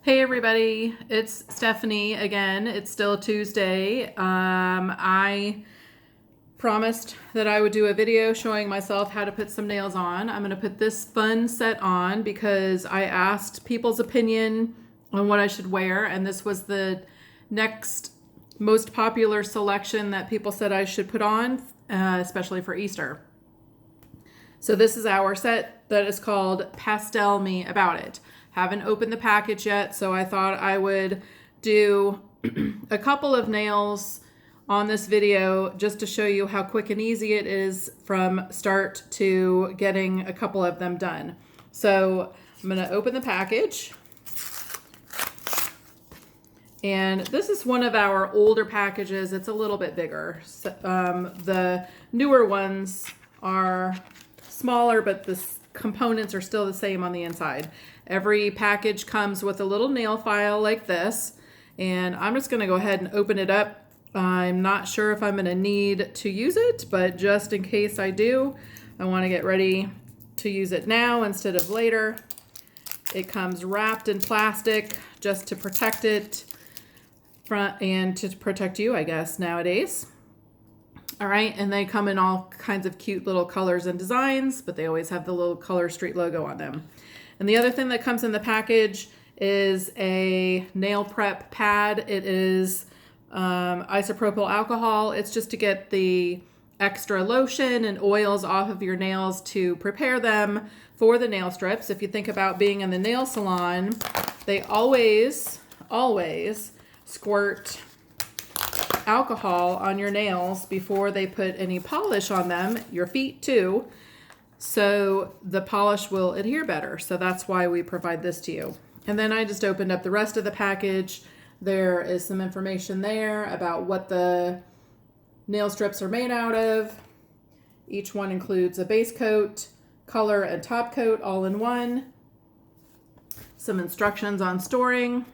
Hey everybody, it's Stephanie again. It's still Tuesday. I promised that I would do a video showing myself how to put some nails on. I'm going to put this fun set on because I asked people's opinion on what I should wear, and this was the next most popular selection that people said I should put on, especially for Easter. So this is our set that is called Pastel Me About It. Haven't opened the package yet, so I thought I would do a couple of nails on this video just to show you how quick and easy it is from start to getting a couple of them done. So I'm going to open the package. And this is one of our older packages. It's a little bit bigger. So, the newer ones are smaller, but the components are still the same on the inside. Every package comes with a little nail file like this, and I'm just going to go ahead and open it up. I'm not sure if I'm going to need to use it, but just in case I do, I want to get ready to use it now instead of later. It comes wrapped in plastic just to protect it and to protect you, I guess, nowadays. All right, and they come in all kinds of cute little colors and designs, but they always have the little Color Street logo on them. And the other thing that comes in the package is a nail prep pad. It is isopropyl alcohol. It's just to get the extra lotion and oils off of your nails to prepare them for the nail strips. If you think about being in the nail salon, they always squirt alcohol on your nails before they put any polish on them, your feet too, so the polish will adhere better. So that's why we provide this to you. And then I just opened up the rest of the package. There is some information there about what the nail strips are made out of. Each one includes a base coat, color, and top coat all in one. Some instructions on storing.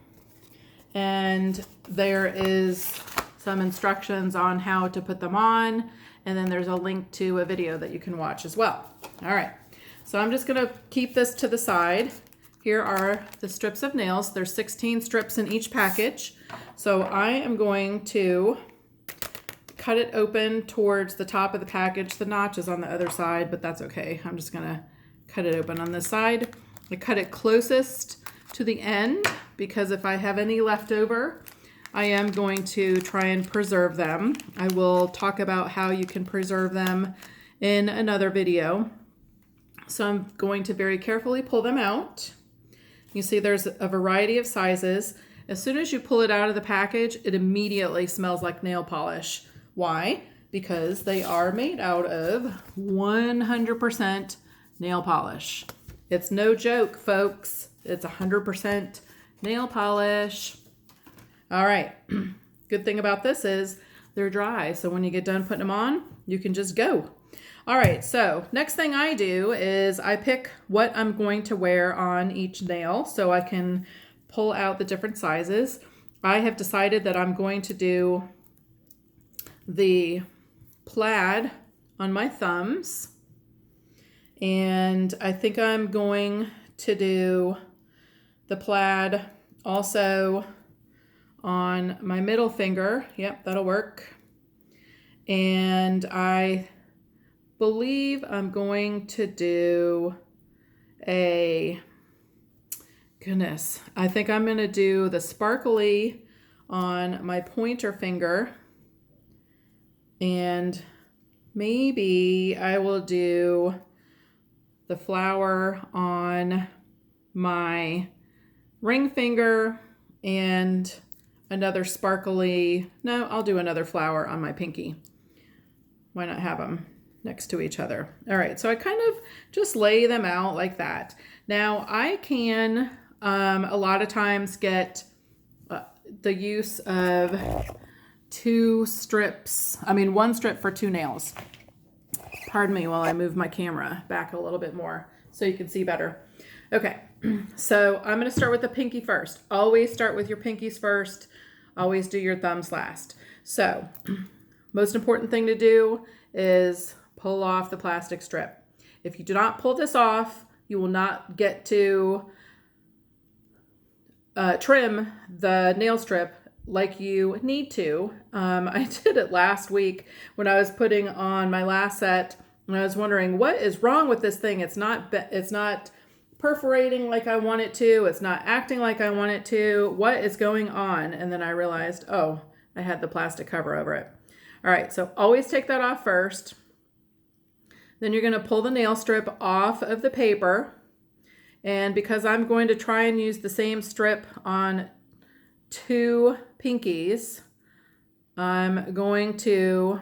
And there is some instructions on how to put them on, and then there's a link to a video that you can watch as well. All right, so I'm just gonna keep this to the side. Here are the strips of nails. There's 16 strips in each package. So I am going to cut it open towards the top of the package. The notch is on the other side, but that's okay. I'm just gonna cut it open on this side. I cut it closest to the end because if I have any left over, I am going to try and preserve them. I will talk about how you can preserve them in another video. So I'm going to very carefully pull them out. You see there's a variety of sizes. As soon as you pull it out of the package, it immediately smells like nail polish. Why? Because they are made out of 100% nail polish. It's no joke, folks. It's 100% nail polish. All right, good thing about this is they're dry. So when you get done putting them on, you can just go. All right, so next thing I do is I pick what I'm going to wear on each nail so I can pull out the different sizes. I have decided that I'm going to do the plaid on my thumbs. And I think I'm going to do the plaid also on my middle finger. Yep, that'll work. And I believe I'm going to do I think I'm going to do the sparkly on my pointer finger. And maybe I will do the flower on my ring finger and another sparkly, no, I'll do another flower on my pinky. Why not have them next to each other? All right, so I kind of just lay them out like that. Now I can a lot of times get the use of one strip for two nails. Pardon me while I move my camera back a little bit more so you can see better. Okay, so I'm going to start with the pinky first. Always start with your pinkies first. Always do your thumbs last. So, most important thing to do is pull off the plastic strip. If you do not pull this off, you will not get to trim the nail strip like you need to. I did it last week when I was putting on my last set, and I was wondering what is wrong with this thing. It's not perforating like I want it to. It's not acting like I want it to. What is going on? And then I realized, oh, I had the plastic cover over it. All right, so always take that off first. Then you're going to pull the nail strip off of the paper. And because I'm going to try and use the same strip on 2 pinkies, I'm going to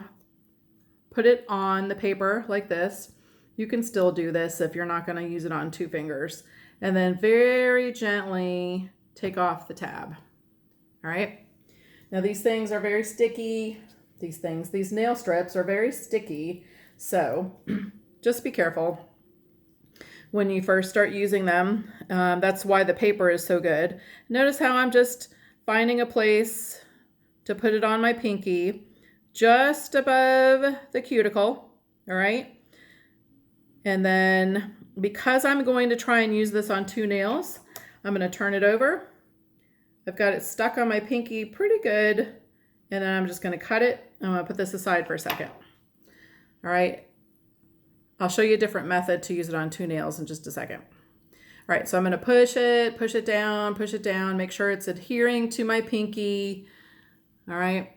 put it on the paper like this. You can still do this if you're not going to use it on 2 fingers. And then very gently take off the tab. All right. Now these things are very sticky. These nail strips are very sticky. So just be careful when you first start using them. That's why the paper is so good. Notice how I'm just finding a place to put it on my pinky just above the cuticle. All right. And then because I'm going to try and use this on 2 nails, I'm going to turn it over. I've got it stuck on my pinky pretty good. And then I'm just going to cut it. I'm going to put this aside for a second. All right. I'll show you a different method to use it on 2 nails in just a second. All right. So I'm going to push it down, make sure it's adhering to my pinky. All right.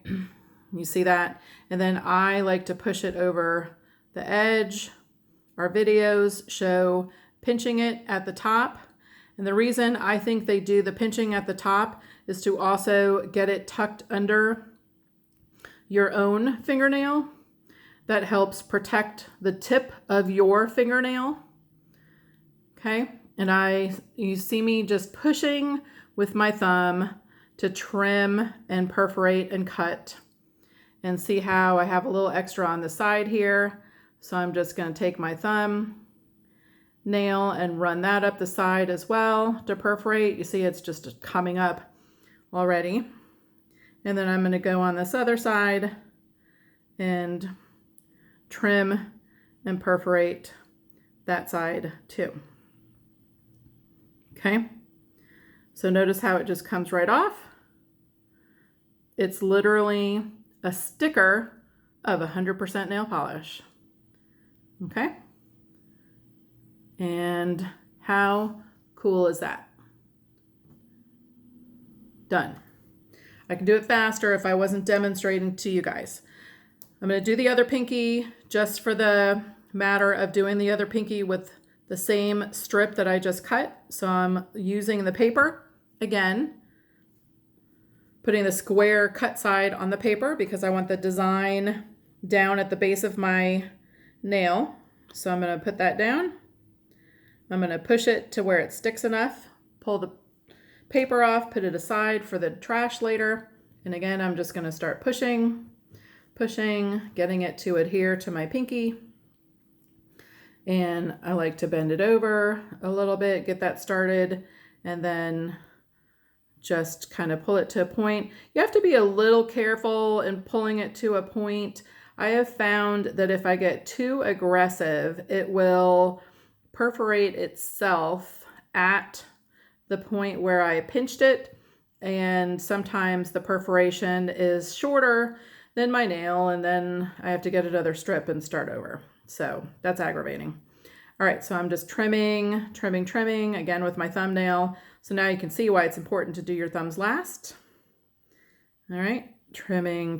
You see that? And then I like to push it over the edge. Our videos show pinching it at the top. And the reason I think they do the pinching at the top is to also get it tucked under your own fingernail. That helps protect the tip of your fingernail. Okay. And you see me just pushing with my thumb to trim and perforate and cut. And see how I have a little extra on the side here. So I'm just going to take my thumb nail and run that up the side as well to perforate. You see it's just coming up already. And then I'm going to go on this other side and trim and perforate that side too. Okay. So notice how it just comes right off. It's literally a sticker of 100% nail polish. Okay. And how cool is that? Done. I can do it faster if I wasn't demonstrating to you guys. I'm going to do the other pinky just for the matter of doing the other pinky with the same strip that I just cut. So I'm using the paper again, putting the square cut side on the paper because I want the design down at the base of my nail. So I'm going to put that down. I'm going to push it to where it sticks enough, pull the paper off, put it aside for the trash later. And again, I'm just going to start pushing, getting it to adhere to my pinky. And I like to bend it over a little bit, get that started, and then just kind of pull it to a point. You have to be a little careful in pulling it to a point. I have found that if I get too aggressive, it will perforate itself at the point where I pinched it. And sometimes the perforation is shorter than my nail, and then I have to get another strip and start over. So that's aggravating. All right, so I'm just trimming again with my thumbnail. So now you can see why it's important to do your thumbs last. All right, trimming,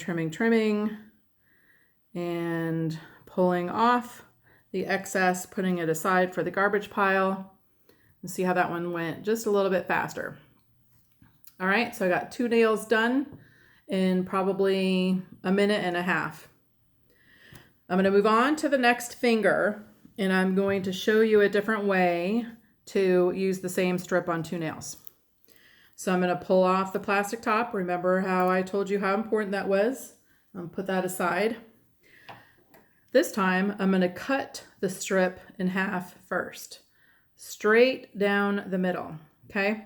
and pulling off the excess, putting it aside for the garbage pile. And see how that one went just a little bit faster. All right, so I got 2 nails done in probably a minute and a half. I'm going to move on to the next finger, and I'm going to show you a different way to use the same strip on 2 nails. So I'm going to pull off the plastic top. Remember how I told you how important that was? Put that aside. This time I'm going to cut the strip in half first, straight down the middle, okay?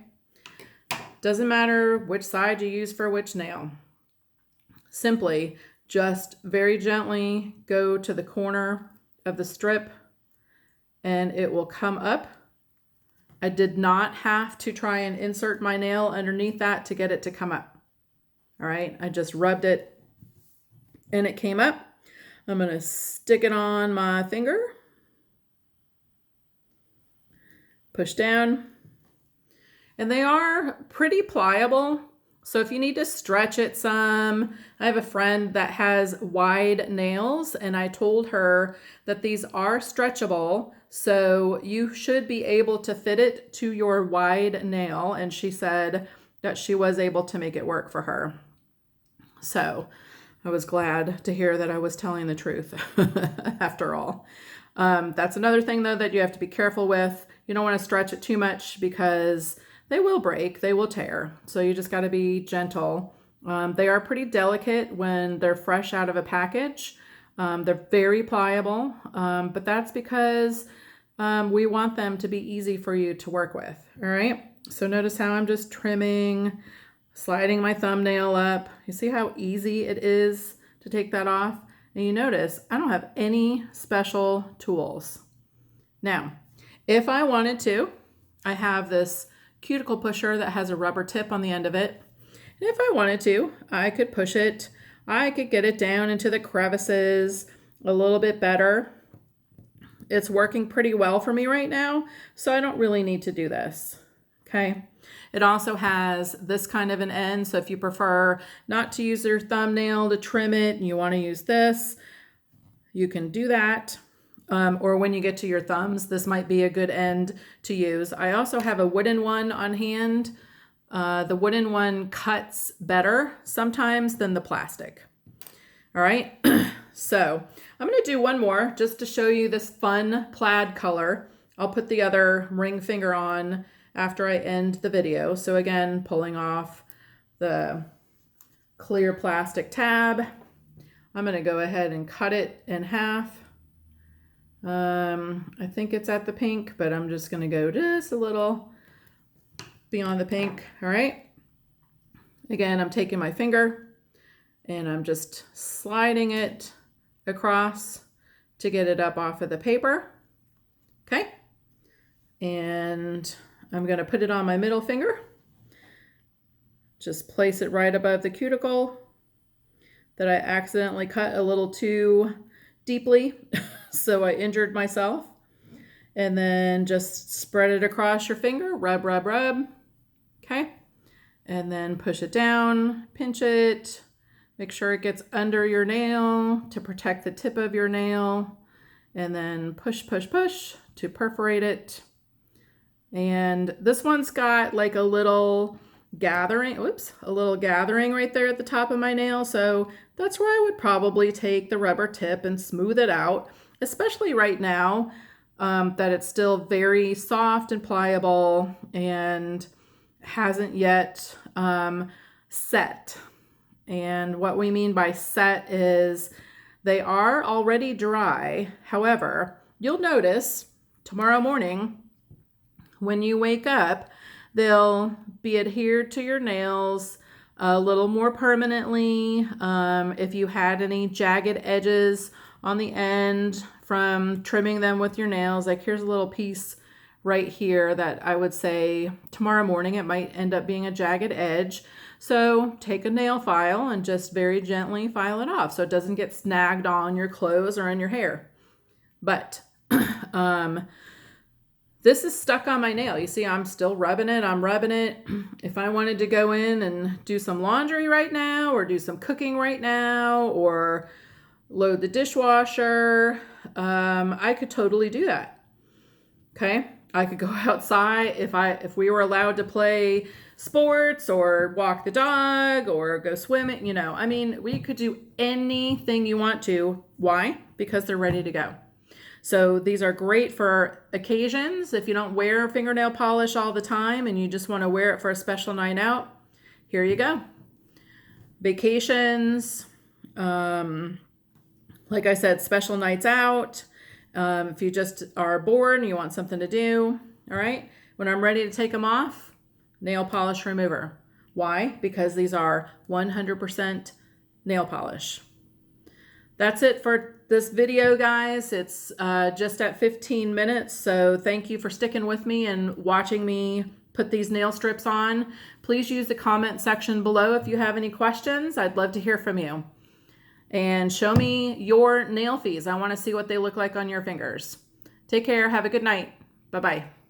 Doesn't matter which side you use for which nail. Simply just very gently go to the corner of the strip and it will come up I did not have to try and insert my nail underneath that to get it to come up. All right, I just rubbed it and it came up. I'm gonna stick it on my finger. Push down. And they are pretty pliable. So if you need to stretch it some, I have a friend that has wide nails and I told her that these are stretchable. So you should be able to fit it to your wide nail. And she said that she was able to make it work for her. So I was glad to hear that I was telling the truth after all. That's another thing though that you have to be careful with. You don't want to stretch it too much because they will break, they will tear. So you just got to be gentle. They are pretty delicate when they're fresh out of a package. They're very pliable, but that's because we want them to be easy for you to work with. All right. So notice how I'm just trimming, sliding my thumbnail up. You see how easy it is to take that off? And you notice I don't have any special tools. Now, if I wanted to, I have this cuticle pusher that has a rubber tip on the end of it. And if I wanted to, I could push it. I could get it down into the crevices a little bit better. It's working pretty well for me right now, so I don't really need to do this. Okay. It also has this kind of an end. So if you prefer not to use your thumbnail to trim it and you want to use this, you can do that. Or when you get to your thumbs, this might be a good end to use. I also have a wooden one on hand. The wooden one cuts better sometimes than the plastic. All right. So I'm going to do one more just to show you this fun plaid color. I'll put the other ring finger on after I end the video. So again, pulling off the clear plastic tab. I'm going to go ahead and cut it in half. I think it's at the pink, but I'm just going to go just a little beyond the pink. All right. Again, I'm taking my finger and I'm just sliding it across to get it up off of the paper. Okay. And I'm going to put it on my middle finger. Just place it right above the cuticle that I accidentally cut a little too deeply. So I injured myself. And then just spread it across your finger, rub, rub, rub. Okay. And then push it down, pinch it, make sure it gets under your nail to protect the tip of your nail. And then push, push, push to perforate it. And this one's got like a little gathering right there at the top of my nail. So that's where I would probably take the rubber tip and smooth it out, especially right now that it's still very soft and pliable and hasn't yet set. And what we mean by set is they are already dry. However, you'll notice tomorrow morning when you wake up, they'll be adhered to your nails a little more permanently. If you had any jagged edges on the end from trimming them with your nails, like here's a little piece right here that I would say tomorrow morning it might end up being a jagged edge. So take a nail file and just very gently file it off so it doesn't get snagged on your clothes or in your hair. But this is stuck on my nail. You see, I'm still rubbing it. I'm rubbing it. If I wanted to go in and do some laundry right now or do some cooking right now or load the dishwasher, I could totally do that. Okay. I could go outside if we were allowed to play sports or walk the dog or go swimming, I mean, we could do anything you want to. Why? Because they're ready to go. So these are great for occasions. If you don't wear fingernail polish all the time and you just want to wear it for a special night out, here you go. Vacations, like I said, special nights out. If you just are bored and you want something to do, all right? When I'm ready to take them off, nail polish remover. Why? Because these are 100% nail polish. That's it for this video, guys. It's just at 15 minutes, so thank you for sticking with me and watching me put these nail strips on. Please use the comment section below if you have any questions. I'd love to hear from you. And show me your nail fees. I want to see what they look like on your fingers. Take care. Have a good night. Bye-bye.